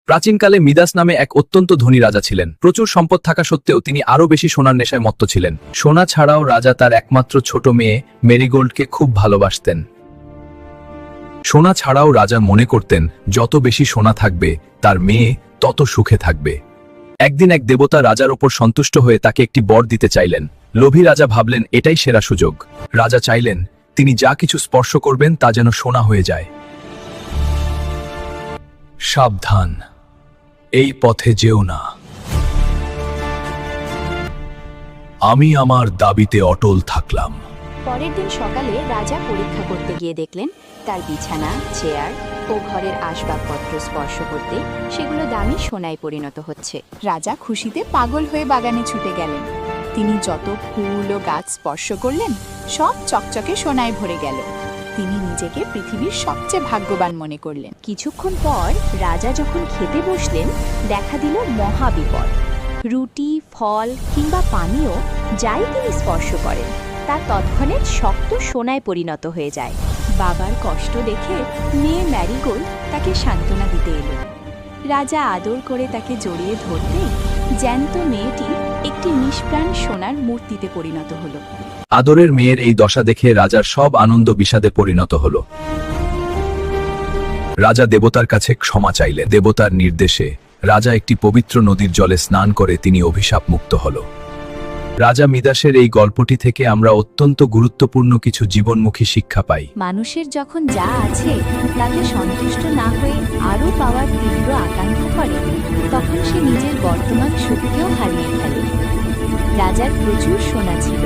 প্রাচীনকালে মিদাস নামে এক অত্যন্ত ধনী রাজা ছিলেন। প্রচুর সম্পদ থাকা সত্ত্বেও তিনি আরও বেশি সোনার নেশায় মত্ত ছিলেন। সোনা ছাড়াও রাজা তার একমাত্র ছোট মেয়ে মেরিগোল্ডকে খুব ভালোবাসতেন। সোনা ছাড়াও রাজা মনে করতেন যত বেশি সোনা থাকবে তার মেয়ে তত সুখে থাকবে। একদিন এক দেবতা রাজার ওপর সন্তুষ্ট হয়ে তাকে একটি বর দিতে চাইলেন। লোভী রাজা ভাবলেন এটাই সেরা সুযোগ। রাজা চাইলেন তিনি যা কিছু স্পর্শ করবেন তা যেন সোনা হয়ে যায়। সাবধান, এই পথে যেও না। আমি আমার দাবিতে অটল থাকলাম। পরের দিন সকালে রাজা পরীক্ষা করতে গিয়ে দেখলেন তার বিছানা, চেয়ার ও ঘরের আসবাবপত্র স্পর্শ করতে সেগুলো দামি সোনায় পরিণত হচ্ছে। রাজা খুশিতে পাগল হয়ে বাগানে ছুটে গেলেন। তিনি যত ফুল ও গাছ স্পর্শ করলেন সব চকচকে সোনায় ভরে গেল। তিনি নিজেকে পৃথিবীর সবচেয়ে ভাগ্যবান মনে করলেন। কিছুক্ষণ পর রাজা যখন খেতে বসলেন দেখা দিল মহাবিপদ। রুটি, ফল কিংবা পানীয় যাই তিনি স্পর্শ করেন তা তৎক্ষণাৎ শক্ত সোনায় পরিণত হয়ে যায়। বাবার কষ্ট দেখে মেয়ে ম্যারিগোল্ড তাকে সান্ত্বনা দিতে এলো। রাজা আদর করে তাকে জড়িয়ে ধরতেই জ্যান্ত মেয়েটি একটি নিষ্প্রাণ সোনার মূর্তিতে পরিণত হলো। আদরের মেয়ের এই দশা দেখে রাজার সব আনন্দ বিষাদে পরিণত হল। রাজা দেবতার কাছে ক্ষমা চাইলেন। দেবতার নির্দেশে রাজা একটি পবিত্র নদীর জলে স্নান করে তিনি অভিশাপ মুক্ত হল। রাজা মিদাসের এই গল্পটি থেকে আমরা অত্যন্ত গুরুত্বপূর্ণ কিছু জীবনমুখী শিক্ষা পাই। মানুষের যখন যা আছে তাতে সন্তুষ্ট না হয়ে আরও পাওয়ার তীব্র আকাঙ্ক্ষা করে তখন সে নিজের বর্তমান সুখকেও হারিয়ে ফেলে। রাজার প্রচুর সোনা ছিল,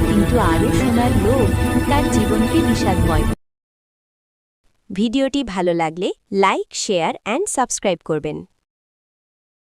কিন্তু আরও সোনার লোভ তার জীবনকে বিষাদময়। ভিডিওটি ভালো লাগলে লাইক, শেয়ার অ্যান্ড সাবস্ক্রাইব করবেন।